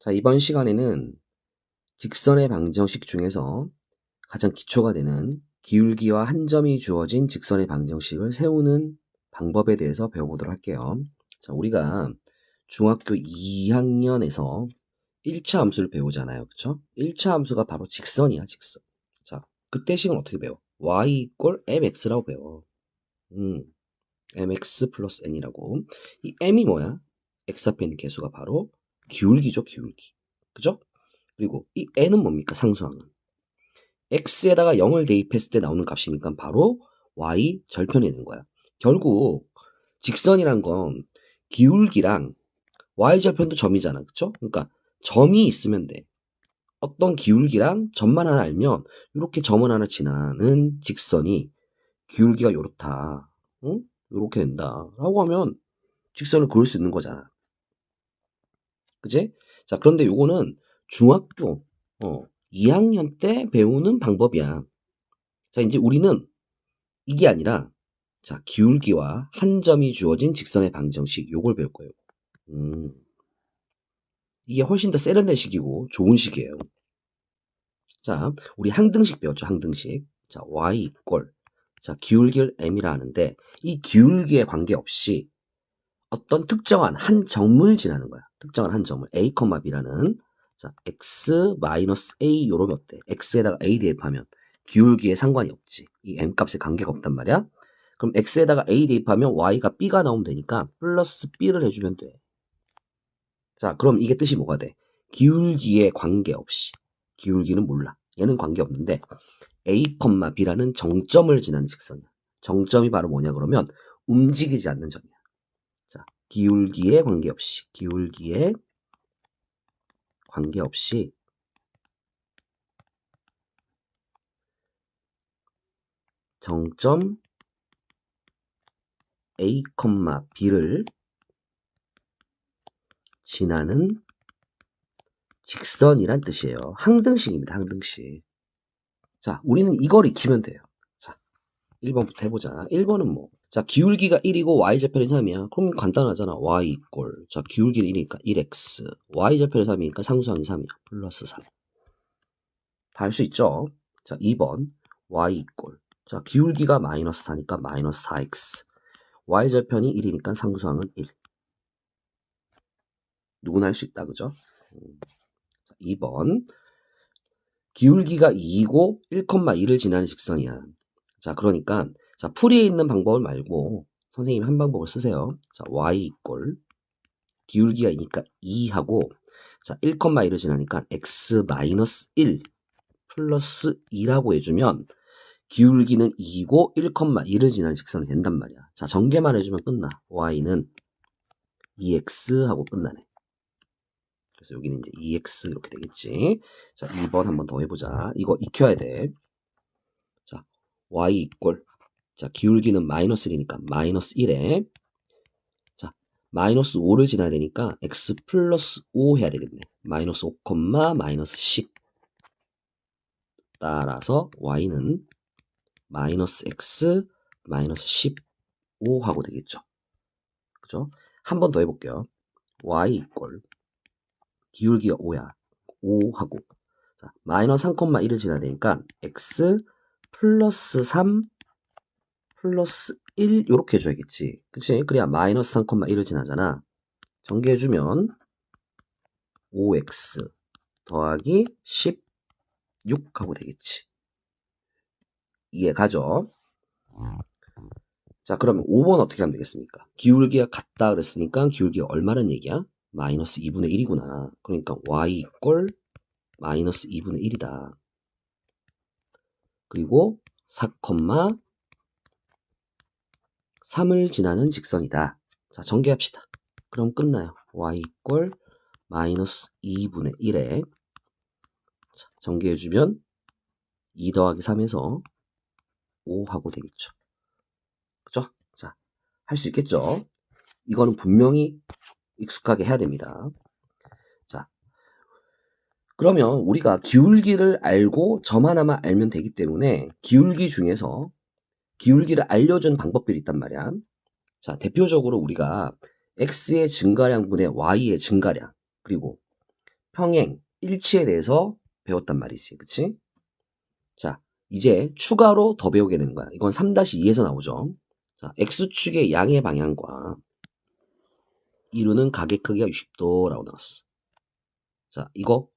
자, 이번 시간에는 직선의 방정식 중에서 가장 기초가 되는 기울기와 한 점이 주어진 직선의 방정식을 세우는 방법에 대해서 배워보도록 할게요. 자, 우리가 중학교 2학년에서 1차 함수를 배우잖아요. 그쵸? 1차 함수가 바로 직선이야, 직선. 자, 그때 식은 어떻게 배워? y = mx라고 배워. mx 플러스 n이라고. 이 m이 뭐야? x 앞에 있는 개수가 바로 기울기죠, 기울기. 그죠? 그리고 이 n은 뭡니까? 상수항은. x에다가 0을 대입했을 때 나오는 값이니까 바로 y 절편이 되는 거야. 결국 직선이란 건 기울기랑 y 절편도 점이잖아. 그쵸? 그러니까 점이 있으면 돼. 어떤 기울기랑 점만 하나 알면 이렇게 점을 하나 지나는 직선이 기울기가 요렇다. 응? 요렇게 된다. 라고 하면 직선을 그을 수 있는 거잖아. 그치? 자, 그런데 요거는 중학교 2학년 때 배우는 방법이야. 자, 이제 우리는 이게 아니라 자, 기울기와 한 점이 주어진 직선의 방정식 요걸 배울 거예요. 이게 훨씬 더 세련된 식이고 좋은 식이에요. 자, 우리 항등식 배웠죠, 항등식. 자, y 자, 기울기를 m이라 하는데 이 기울기에 관계없이 어떤 특정한 한 점을 지나는 거야. 특정한 한 점을 a, b라는 자, x-a 요러면 어때? x에다가 a 대입하면 기울기에 상관이 없지. 이 m 값에 관계가 없단 말이야. 그럼 x에다가 a 대입하면 y가 b가 나오면 되니까 플러스 b를 해주면 돼. 자, 그럼 이게 뜻이 뭐가 돼? 기울기에 관계없이. 기울기는 몰라. 얘는 관계없는데 a, b라는 정점을 지나는 직선이야. 정점이 바로 뭐냐 그러면 움직이지 않는 점이야. 자, 기울기에 관계없이. 기울기에 관계없이 정점 a, b를 지나는 직선이란 뜻이에요. 항등식입니다. 항등식. 자, 우리는 이걸 익히면 돼요. 자, 1번부터 해보자. 1번은 뭐? 자, 기울기가 1이고 y절편이 3이야. 그럼 간단하잖아. y 자, 기울기는 1이니까 1x. y절편이 3이니까 상수항이 3이야. 플러스 3. 다 할 수 있죠? 자, 2번 y 자, 기울기가 마이너스 4니까 마이너스 4x. y절편이 1이니까 상수항은 1. 누구나 할 수 있다. 그죠? 2번 기울기가 2이고 1,2를 지나는 직선이야. 자, 그러니까 자, 풀이에 있는 방법을 말고 선생님이 한 방법을 쓰세요. 자, y 기울기가 2니까 2하고 자, 1,2를 지나니까 x-1 플러스 2라고 해주면 기울기는 2이고 1,2를 지나는 직선이 된단 말이야. 자, 전개만 해주면 끝나. y는 2x 하고 끝나네. 그래서 여기는 이제 2x 이렇게 되겠지. 자, 2번 한번 더 해보자. 이거 익혀야 돼. 자, y 자, 기울기는 마이너스 1이니까 마이너스 1에 자, 마이너스 5를 지나야 되니까 x 플러스 5 해야 되겠네. 마이너스 5, 마이너스 10. 따라서 y는 마이너스 x 마이너스 15 하고 되겠죠. 그죠? 한 번 더 해볼게요. y 기울기가 5야. 5 하고 자, 마이너스 3,1을 지나야 되니까 x 플러스 3 플러스 1 이렇게 해줘야겠지. 그치? 그래야 마이너스 3,1을 지나잖아. 전개해주면 5x 더하기 16 하고 되겠지. 이해가죠? 자, 그러면 5번 어떻게 하면 되겠습니까? 기울기가 같다 그랬으니까 기울기가 얼마란 얘기야? 마이너스 2분의 1이구나. 그러니까 y 마이너스 2분의 1이다. 그리고 4,3을 지나는 직선이다. 자, 전개합시다. 그럼 끝나요. y 마이너스 2분의 1에 자, 전개해주면 2 더하기 3에서 5 하고 되겠죠. 그죠? 자, 할 수 있겠죠? 이거는 분명히 익숙하게 해야 됩니다. 자, 그러면 우리가 기울기를 알고 점 하나만 알면 되기 때문에 기울기 중에서 기울기를 알려준 방법들이 있단 말이야. 자, 대표적으로 우리가 x의 증가량분의 y의 증가량 그리고 평행, 일치에 대해서 배웠단 말이지. 그치? 자, 이제 추가로 더 배우게 되는 거야. 이건 3-2에서 나오죠. 자, X축의 양의 방향과 이루는 가게 크기가 60도라고 나왔어. 자, 이거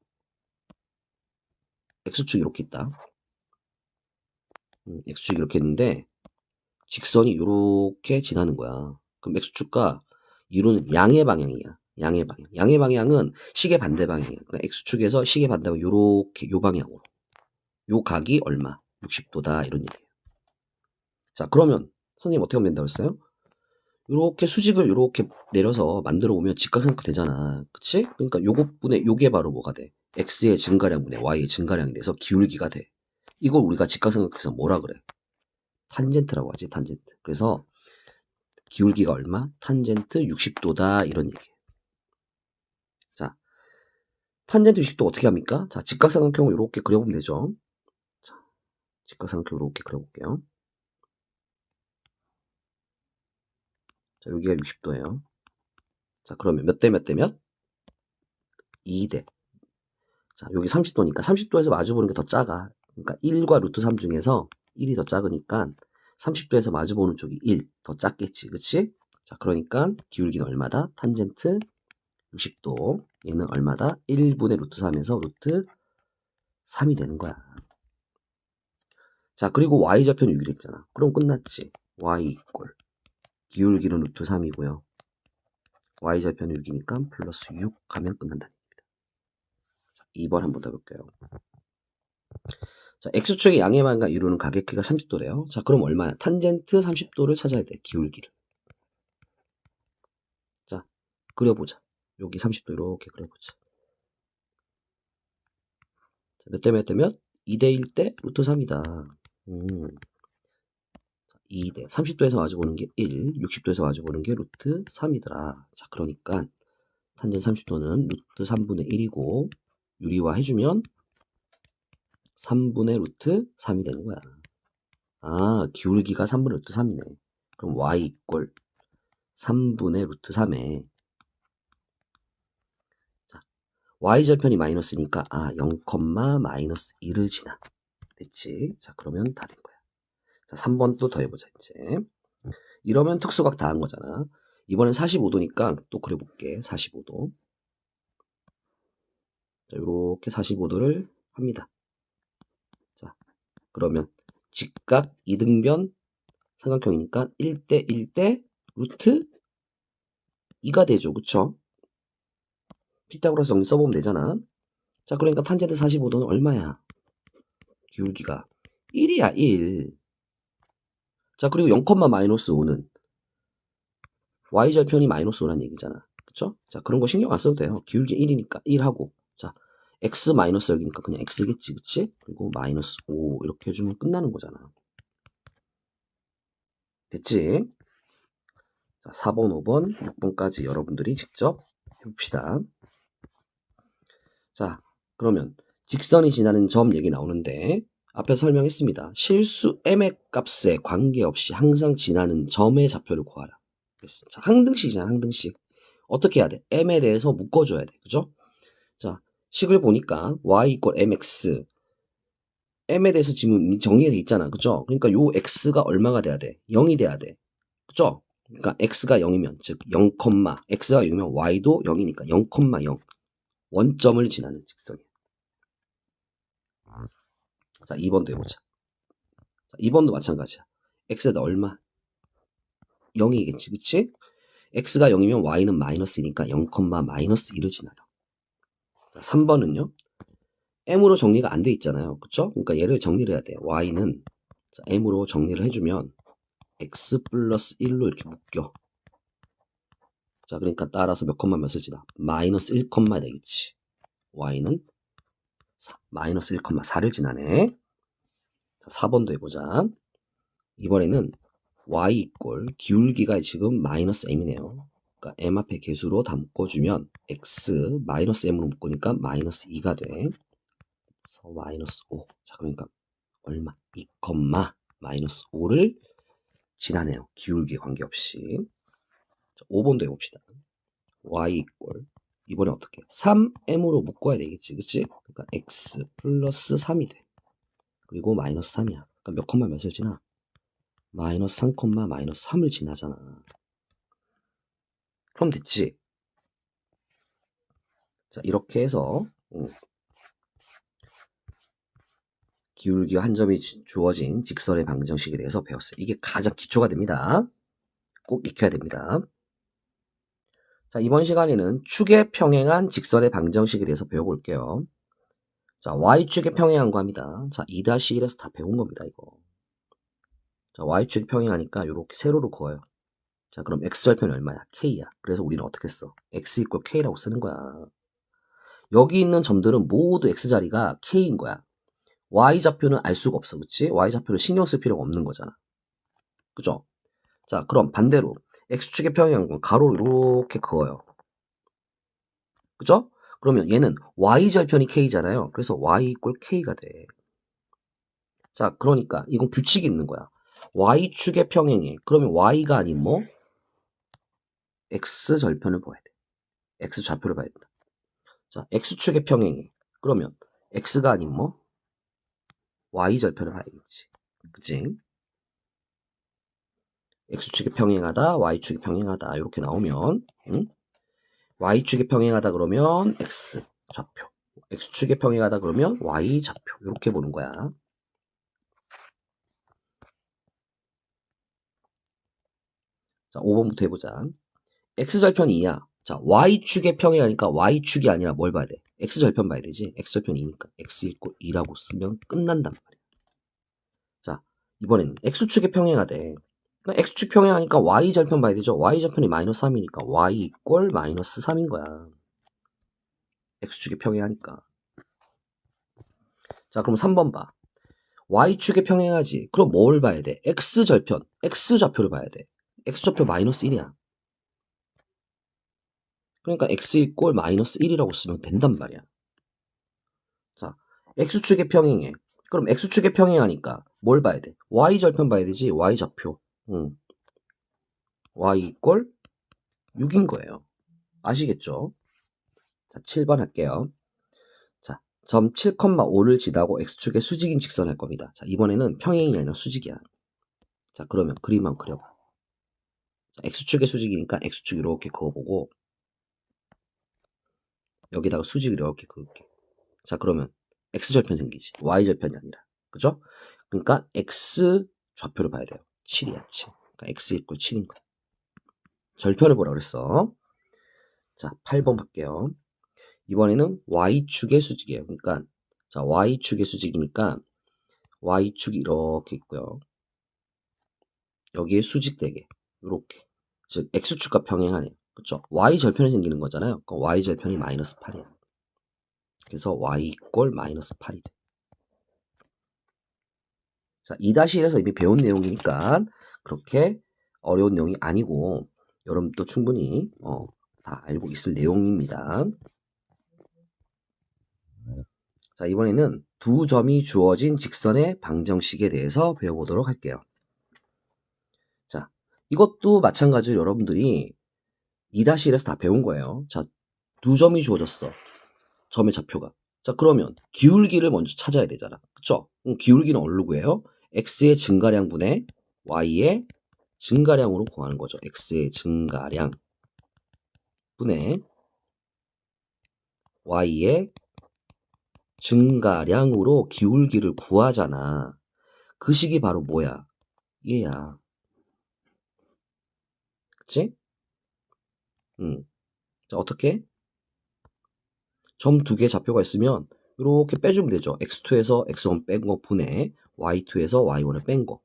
X축 이렇게 있다. X축 이렇게 있는데 직선이 이렇게 지나는 거야. 그럼 X축과 이루는 양의 방향이야. 양의 방향. 양의 방향은 시계 반대 방향이야. 그러니까 X축에서 시계 반대 방향 요렇게 요 방향으로. 요 각이 얼마? 60도다 이런 얘기예요. 자, 그러면 선생님 어떻게 하면 된다고 했어요? 요렇게 수직을 요렇게 내려서 만들어 오면 직각삼각 되잖아. 그치? 그러니까 요것분의 요게 바로 뭐가 돼? X의 증가량분의 Y의 증가량이 돼서 기울기가 돼. 이걸 우리가 직각삼각에서 뭐라 그래? 탄젠트라고 하지, 탄젠트. 그래서 기울기가 얼마? 탄젠트 60도다 이런 얘기예요. 자, 탄젠트 60도 어떻게 합니까? 자, 직각삼각형을 이렇게 그려보면 되죠. 자, 직각삼각형 이렇게 그려볼게요. 자, 여기가 60도예요. 자, 그러면 몇 대 몇 대 몇? 2대. 자, 여기 30도니까 30도에서 마주보는 게 더 작아. 그러니까 1과 루트 3 중에서 1이 더 작으니까 30도에서 마주보는 쪽이 1, 더 작겠지. 그치? 자, 그러니까 기울기는 얼마다? 탄젠트 60도. 얘는 얼마다? 1분의 루트 3에서 루트 3이 되는 거야. 자, 그리고 y좌표는 6이 했잖아. 그럼 끝났지. y 이꼴 기울기는 루트 3이고요. y좌표는 6이니까 플러스 6 하면 끝난다. 자, 2번 한번 더 볼게요. 자, X축의 양의 방향과 이루는 가게 크기가 30도래요. 자, 그럼 얼마야? 탄젠트 30도를 찾아야 돼. 기울기를. 자, 그려보자. 여기 30도 이렇게 그려보자. 자, 몇 대 몇 대 몇? 2대 1대 루트 3이다. 2대 30도에서 마주보는 게 1, 60도에서 마주보는 게 루트 3이더라. 자, 그러니까 탄젠트 30도는 루트 3분의 1이고 유리화 해주면 3분의 루트 3이 되는 거야. 아, 기울기가 3분의 루트 3이네. 그럼 y 이꼴 3분의 루트 3에 자, y절편이 마이너스니까 0, 마이너스 1을 지나. 됐지? 자, 그러면 다 된 거야. 자, 3번 또 더해보자 이제. 이러면 특수각 다 한 거잖아. 이번엔 45도니까 또 그려볼게. 45도. 자, 요렇게 45도를 합니다. 자, 그러면 직각 이등변 삼각형이니까 1대 1대 루트 2가 되죠. 그쵸? 피타고라스 정리 써보면 되잖아. 자, 그러니까 탄젠트 45도는 얼마야? 기울기가 1이야, 1. 자, 그리고 0, 마이너스 5는 y절편이 마이너스 5라는 얘기잖아. 그쵸? 자, 그런 거 신경 안 써도 돼요. 기울기 1이니까 1하고. 자, x 마이너스 여기니까 그냥 x겠지, 그치? 그리고 마이너스 5 이렇게 해주면 끝나는 거잖아. 됐지? 자, 4번, 5번, 6번까지 여러분들이 직접 해봅시다. 자, 그러면 직선이 지나는 점 얘기 나오는데 앞에서 설명했습니다. 실수 m의 값에 관계없이 항상 지나는 점의 좌표를 구하라. 자, 항등식이잖아, 항등식. 어떻게 해야 돼? m에 대해서 묶어줘야 돼. 그죠? 자, 식을 보니까 y 이퀄 mx m에 대해서 지금 정리가 돼 있잖아. 그죠? 그러니까 요 x가 얼마가 돼야 돼? 0이 돼야 돼. 그죠? 그러니까 x가 0이면 즉 0, x가 0이면 y도 0이니까 0, 0 원점을 지나는 직선이야. 자, 2번도 해보자. 자, 2번도 마찬가지야. x에다 얼마? 0이겠지, 그치? x가 0이면 y는 마이너스니까 0, 마이너스 1을 지나요. 자, 3번은요. m으로 정리가 안 돼 있잖아요. 그쵸? 그러니까 얘를 정리를 해야 돼요. y는 자, m으로 정리를 해주면 x 플러스 1로 이렇게 묶여. 자, 그러니까 따라서 몇 몇을 지나? 마이너스 1, 되겠지. y는 마이너스 1, 4를 지나네. 자, 4번도 해보자. 이번에는 y 이꼴 기울기가 지금 마이너스 m이네요. 그러니까 m 앞에 개수로 다 묶어주면 x 마이너스 m으로 묶으니까 마이너스 2가 돼. 그래서 마이너스 5. 자, 그러니까 얼마? 2, 마이너스 5를 지나네요. 기울기 관계없이. 자, 5번도 해봅시다. y 이꼴 이번에 어떻게? 3m으로 묶어야 되겠지. 그치? 그러니까 x 플러스 3이 돼. 그리고 마이너스 3이야. 그러니까 몇 컴마 몇을 지나? 마이너스 3 컴마 마이너스 3을 지나잖아. 그럼 됐지? 자, 이렇게 해서 기울기와 한 점이 주어진 직선의 방정식에 대해서 배웠어요. 이게 가장 기초가 됩니다. 꼭 익혀야 됩니다. 자, 이번 시간에는 축에 평행한 직선의 방정식에 대해서 배워볼게요. 자, y축에 평행한 거 합니다. 자, 2-1에서 다 배운 겁니다, 이거. 자, y축에 평행하니까 이렇게 세로로 그어요. 자, 그럼 x절편이 얼마야? k야. 그래서 우리는 어떻게 써? x 이꼴 k라고 쓰는 거야. 여기 있는 점들은 모두 x자리가 k인 거야. y좌표는 알 수가 없어, 그치? y좌표를 신경 쓸 필요가 없는 거잖아. 그죠? 자, 그럼 반대로 x축에 평행한 건 가로를 이렇게 그어요. 그죠? 그러면 얘는 y절편이 k잖아요. 그래서 y 이꼴 k가 돼. 자, 그러니까 이건 규칙이 있는 거야. y축에 평행해. 그러면 y가 아닌 뭐? x절편을 봐야 돼. x좌표를 봐야 된다. 자, x축에 평행해. 그러면 x가 아닌 뭐? y절편을 봐야겠지. 그치? x축에 평행하다, y축에 평행하다 이렇게 나오면 y축에 평행하다 그러면 x좌표, x축에 평행하다 그러면 y좌표 이렇게 보는 거야. 자, 5번부터 해보자. x절편이 2야. 자, y축에 평행하니까 y축이 아니라 뭘 봐야 돼? x절편 봐야 되지. x절편이 2니까 x 이꼴 2라고 쓰면 끝난단 말이야. 자, 이번에는 x축에 평행하대. 그러니까 x축 평행하니까 y절편 봐야 되죠. y절편이 마이너스 3이니까 y 이꼴 마이너스 3인 거야. x축에 평행하니까. 자, 그럼 3번 봐. y축에 평행하지. 그럼 뭘 봐야 돼? x절편, x좌표를 봐야 돼. x좌표 마이너스 1이야. 그러니까 x 이꼴 마이너스 1이라고 쓰면 된단 말이야. 자, x축에 평행해. 그럼 x축에 평행하니까 뭘 봐야 돼? y절편 봐야 되지. y좌표. y 이꼴 6인 거예요. 아시겠죠? 자, 7번 할게요. 자, 점 7,5를 지나고 x축에 수직인 직선 할 겁니다. 자, 이번에는 평행이 아니라 수직이야. 자, 그러면 그림 한번 그려봐. 자, x축의 수직이니까 x축 이렇게 그어보고 여기다가 수직을 이렇게 그을게. 자, 그러면 x절편 생기지. y절편이 아니라. 그죠? 그러니까 x좌표를 봐야 돼요. 7이야, 7. 그러니까 x 이꼴 7인 거야. 절편을 보라 그랬어. 자, 8번 볼게요. 이번에는 y축의 수직이에요. 그러니까 자, y축의 수직이니까 y축이 이렇게 있고요. 여기에 수직되게 이렇게. 즉 x축과 평행하네요. 그렇죠? y절편이 생기는 거잖아요. 그럼 y절편이 마이너스 8이야. 그래서 y 이꼴 마이너스 8이 돼. 자, 2-1에서 이미 배운 내용이니까 그렇게 어려운 내용이 아니고 여러분도 충분히 다 알고 있을 내용입니다. 자, 이번에는 두 점이 주어진 직선의 방정식에 대해서 배워보도록 할게요. 자, 이것도 마찬가지로 여러분들이 2-1에서 다 배운 거예요. 자, 두 점이 주어졌어. 점의 좌표가. 자, 그러면 기울기를 먼저 찾아야 되잖아. 그쵸? 그럼 기울기는 얼로 구해요? x의 증가량분의 y의 증가량으로 구하는 거죠. x의 증가량 분의 y의 증가량으로 기울기를 구하잖아. 그 식이 바로 뭐야? 얘야. 그치? 자, 어떻게? 점 두 개 좌표가 있으면 이렇게 빼주면 되죠. x2에서 x1 뺀 거 분의 y2에서 y1을 뺀 거.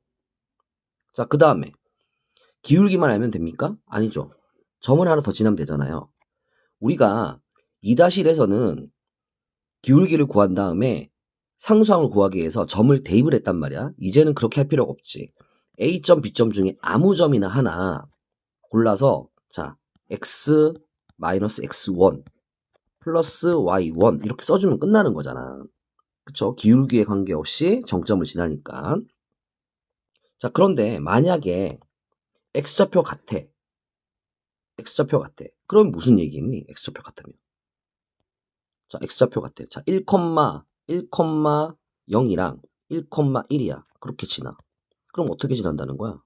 자, 그 다음에 기울기만 알면 됩니까? 아니죠. 점을 하나 더 지나면 되잖아요. 우리가 2-1에서는 기울기를 구한 다음에 상수항을 구하기 위해서 점을 대입을 했단 말이야. 이제는 그렇게 할 필요가 없지. A점, B점 중에 아무 점이나 하나 골라서 자, x x1 플러스 y1 이렇게 써주면 끝나는 거잖아. 그쵸? 기울기에 관계없이 정점을 지나니까. 자, 그런데 만약에 x좌표 같아. x좌표 같아. 그럼 무슨 얘기겠니? x좌표 같으면. 자, x좌표 같아. 자, 1,0이랑 1,1이야. 그렇게 지나. 그럼 어떻게 지난다는 거야?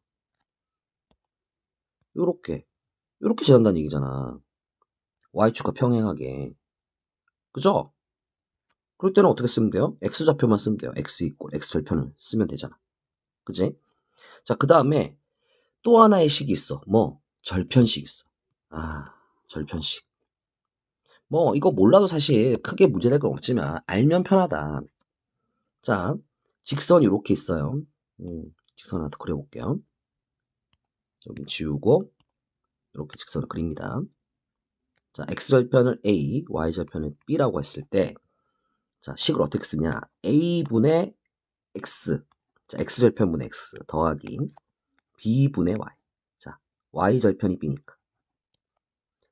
요렇게 지난다는 얘기잖아. y축과 평행하게. 그죠? 그럴 때는 어떻게 쓰면 돼요? x좌표만 쓰면 돼요. x 이꼴 x절편을 쓰면 되잖아. 그지? 자, 그 다음에 또 하나의 식이 있어. 뭐? 절편식 있어. 아, 절편식. 뭐 이거 몰라도 사실 크게 문제될 건 없지만 알면 편하다. 자, 직선이 이렇게 있어요. 직선 하나 더 그려볼게요. 여기 지우고 이렇게 직선을 그립니다. 자, x절편을 a, y절편을 b라고 했을 때 자, 식을 어떻게 쓰냐? a분의 x, 자, x절편분의 x 더하기 b분의 y. 자, y절편이 b니까.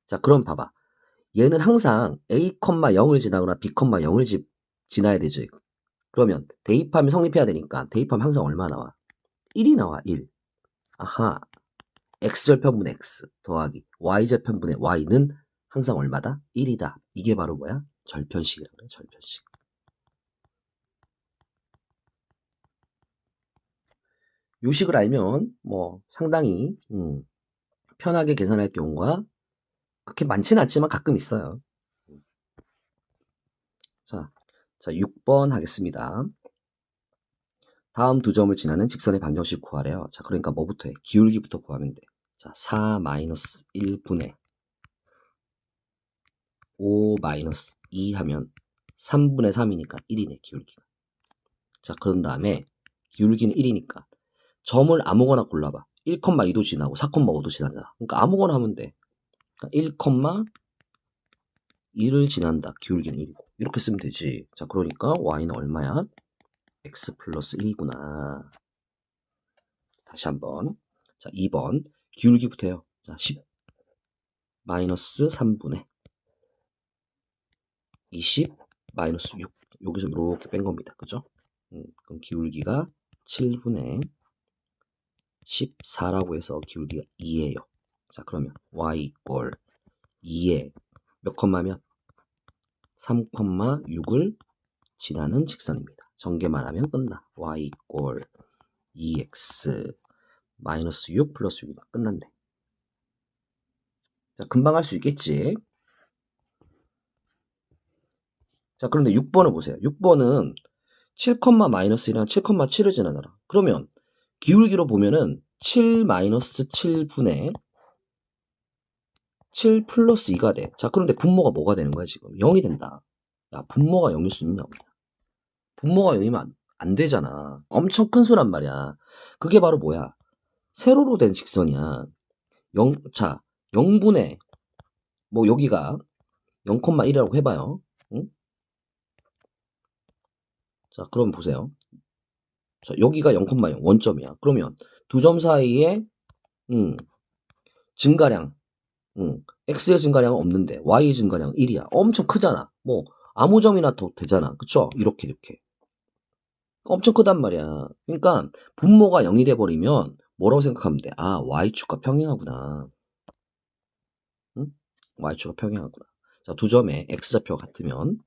자, 그럼 봐봐. 얘는 항상 a, 0을 지나거나 b, 0을 지나야 되지. 그러면 대입하면 성립해야 되니까 대입하면 항상 얼마 나와? 1이 나와. 1. 아하. x절편분의 x 더하기 y절편분의 y는 항상 얼마다? 1이다. 이게 바로 뭐야? 절편식이라고 그래. 절편식. 요 식을 알면 뭐 상당히 편하게 계산할 경우가 그렇게 많지는 않지만 가끔 있어요. 자, 6번 하겠습니다. 다음 두 점을 지나는 직선의 방정식 구하래요. 자, 그러니까 뭐부터 해? 기울기부터 구하면 돼. 자, 4-1분의 5-2 하면 3분의 3이니까 1이네, 기울기가. 자, 그런 다음에 기울기는 1이니까 점을 아무거나 골라봐. 1,2도 지나고 4,5도 지나잖아. 그러니까 아무거나 하면 돼. 그러니까 1,2를 지난다. 기울기는 1이고. 이렇게 쓰면 되지. 자, 그러니까 y는 얼마야? x 플러스 1이구나. 다시 한번. 자, 2번. 기울기부터 해요. 자, 10 마이너스 3분의 20 마이너스 6. 여기서 이렇게 뺀 겁니다. 그죠? 그럼 기울기가 7분의 14라고 해서 기울기가 2예요. 자, 그러면 y 이꼴 2에 몇 컴마면 3,6을 지나는 직선입니다. 전개만 하면 끝나. y 이꼴 2x 마이너스 6 플러스 6이니까 끝난대. 자, 금방 할 수 있겠지. 자, 그런데 6번을 보세요. 6번은 7, 마이너스 1이랑 7,7을 지나잖아. 그러면 기울기로 보면은 7 마이너스 7분의 7 플러스 2가 돼. 자, 그런데 분모가 뭐가 되는 거야, 지금? 0이 된다. 야, 분모가 0일 수 있냐, 없냐? 분모가 0이면 안 되잖아. 엄청 큰 수란 말이야. 그게 바로 뭐야? 세로로 된 직선이야. 0, 자, 0분의, 뭐, 여기가 0,1이라고 해봐요. 응? 자, 그럼 보세요. 자, 여기가 0,0, 원점이야. 그러면 두 점 사이에, 증가량, x의 증가량은 없는데, y의 증가량은 1이야. 엄청 크잖아. 뭐, 아무 점이나 더 되잖아. 그쵸? 이렇게. 엄청 크단 말이야. 그러니까, 분모가 0이 돼버리면, 뭐라고 생각하면 돼? 아, y축과 평행하구나. 응? y축과 평행하구나. 자, 두 점에 x좌표가 같으면,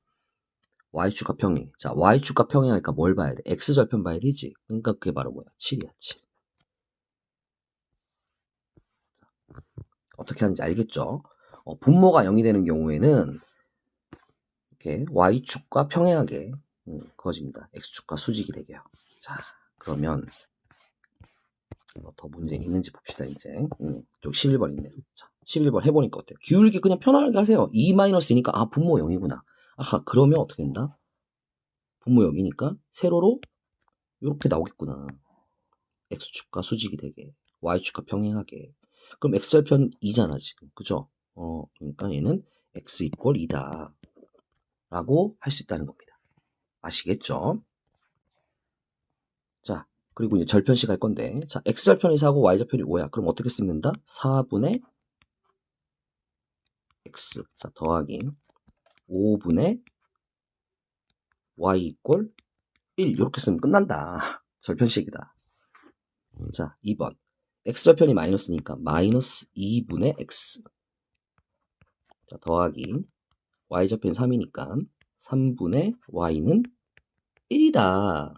y축과 평행. 자, y축과 평행하니까 뭘 봐야 돼? x절편 봐야 되지. 그러니까 그게 바로 뭐야? 7이야, 7. 어떻게 하는지 알겠죠? 분모가 0이 되는 경우에는 이렇게 y축과 평행하게 그어집니다. x축과 수직이 되게요. 자, 그러면 뭐 더 문제 있는지 봅시다. 이제 쪽 11번 있네요. 자, 11번 해보니까 어때요? 기울기 그냥 편하게 하세요. 2-2니까 아, 분모 0이구나. 아하, 그러면 어떻게 된다? 분모 0이니까 세로로 이렇게 나오겠구나. x축과 수직이 되게, y축과 평행하게. 그럼 x절편 2잖아 지금. 그죠? 그러니까 얘는 x 이꼴 2다 라고 할 수 있다는 겁니다. 아시겠죠? 자, 그리고 이제 절편식 할 건데, 자, x절편이 4고 y절편이 5야. 그럼 어떻게 쓰면 된다? 4분의 x. 자, 더하기 5분의 y 이꼴 1. 이렇게 쓰면 끝난다. 절편식이다. 자, 2번. x절편이 마이너스니까 마이너스 2분의 x. 자, 더하기 y좌표는 3이니까 3분의 y는 1이다.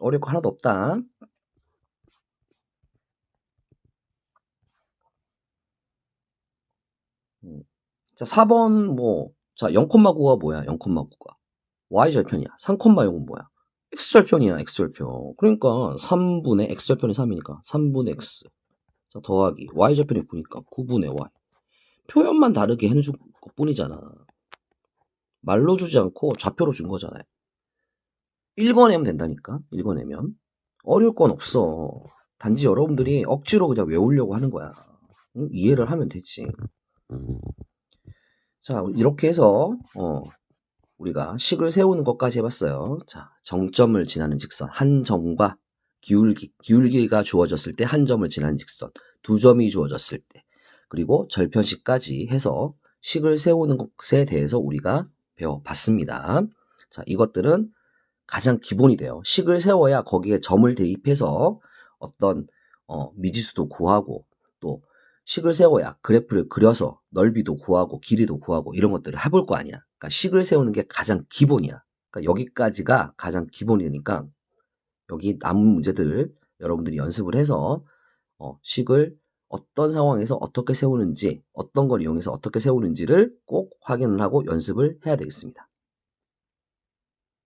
어려울 거 하나도 없다. 자, 4번 자, 0,9가 뭐야? 0,9가 y절편이야. 3,0은 뭐야? x절편이야. x절편. 그러니까 3분의 x절편이 3이니까 3분의 x. 자, 더하기 y절편이 9니까 9분의 y. 표현만 다르게 해준 것 뿐이잖아. 말로 주지 않고 좌표로 준 거잖아요. 읽어내면 된다니까. 읽어내면. 어려울 건 없어. 단지 여러분들이 억지로 그냥 외우려고 하는 거야. 응? 이해를 하면 되지. 자, 이렇게 해서 우리가 식을 세우는 것까지 해봤어요. 자, 정점을 지나는 직선 한 점과 기울기가 주어졌을 때 한 점을 지나는 직선 두 점이 주어졌을 때, 그리고 절편식까지 해서 식을 세우는 것에 대해서 우리가 배워봤습니다. 자, 이것들은 가장 기본이 돼요. 식을 세워야 거기에 점을 대입해서 어떤 미지수도 구하고, 또 식을 세워야 그래프를 그려서 넓이도 구하고 길이도 구하고 이런 것들을 해볼 거 아니야. 그러니까 식을 세우는 게 가장 기본이야. 그러니까 여기까지가 가장 기본이니까 여기 남은 문제들 여러분들이 연습을 해서 식을 어떤 상황에서 어떻게 세우는지, 어떤 걸 이용해서 어떻게 세우는지를 꼭 확인을 하고 연습을 해야 되겠습니다.